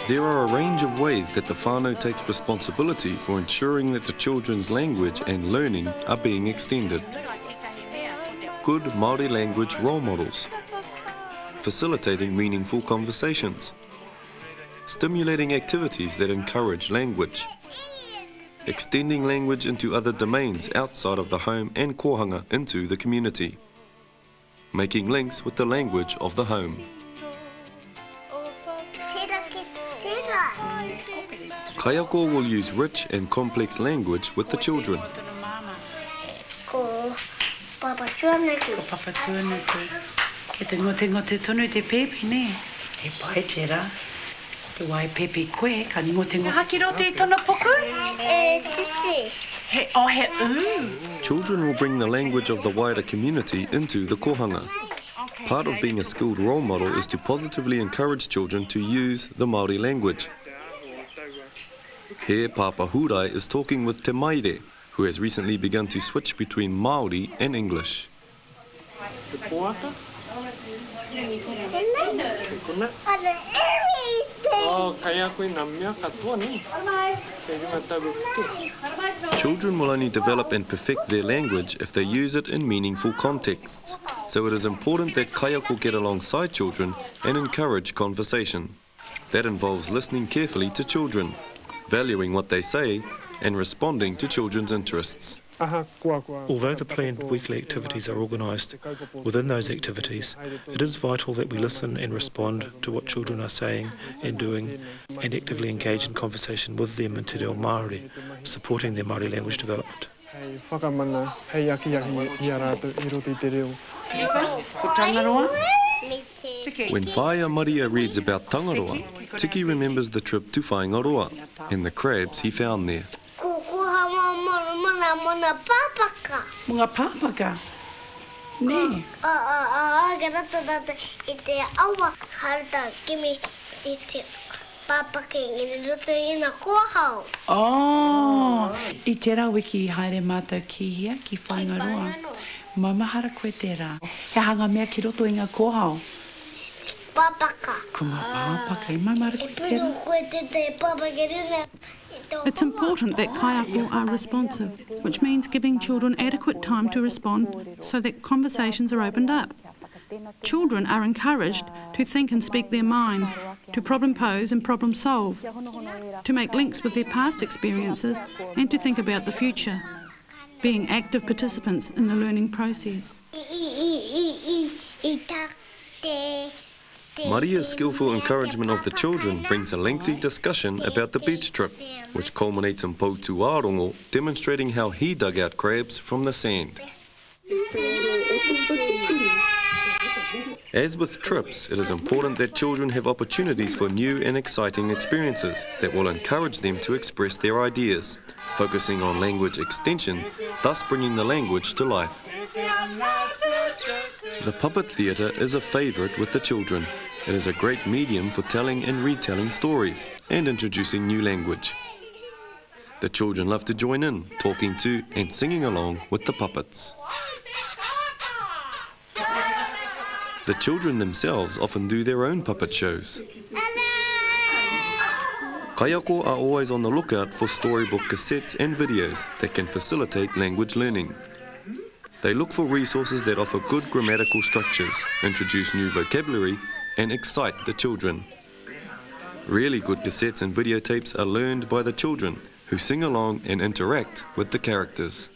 There are a range of ways that the whānau takes responsibility for ensuring that the children's language and learning are being extended. Good Māori language role models, facilitating meaningful conversations, stimulating activities that encourage language, extending language into other domains outside of the home and kohanga into the community, making links with the language of the home. Kaiako will use rich and complex language with the children. Ko papa tuanuku. Ko papa tuanuku. E te ngote tonu te pepe, ne? E pai tērā. Te wai pepe koe, ka ni ngote. Haki ro te tona poku? E titi. He u. Children will bring the language of the wider community into the kohanga. Part of being a skilled role model is to positively encourage children to use the Māori language. Here, Papa Hurai is talking with Te Maire, who has recently begun to switch between Māori and English. Children will only develop and perfect their language if they use it in meaningful contexts, so it is important that kaiako get alongside children and encourage conversation. That involves listening carefully to children, valuing what they say, and responding to children's interests. Although the planned weekly activities are organised, within those activities, it is vital that we listen and respond to what children are saying and doing, and actively engage in conversation with them in te reo Māori, supporting their Māori language development. When Whaia Maria reads about Tangaroa, Tiki remembers the trip to Whaingaroa and the crabs he found there. Mona papaka. Mga papaka. Ne. Garata ite awa harta kimi ite papaka in roto ina kohau. Oh, I tērā wiki haere mātou ki hia, ki Whaingaroa. Mamahara koe tērā. He hanga mea ki roto i ngā kohau. Papaka. Ko ngā papaka, I mamahara koe tērā. Koe te papaka. It's important that kaiako are responsive, which means giving children adequate time to respond so that conversations are opened up. Children are encouraged to think and speak their minds, to problem pose and problem solve, to make links with their past experiences and to think about the future, being active participants in the learning process. Maria's skillful encouragement of the children brings a lengthy discussion about the beach trip, which culminates in Poutu Ārongo demonstrating how he dug out crabs from the sand. As with trips, it is important that children have opportunities for new and exciting experiences that will encourage them to express their ideas, focusing on language extension, thus bringing the language to life. The puppet theatre is a favourite with the children. It is a great medium for telling and retelling stories and introducing new language. The children love to join in, talking to and singing along with the puppets. The children themselves often do their own puppet shows. Kaiako are always on the lookout for storybook cassettes and videos that can facilitate language learning. They look for resources that offer good grammatical structures, introduce new vocabulary, and excite the children. Really good cassettes and videotapes are learned by the children, who sing along and interact with the characters.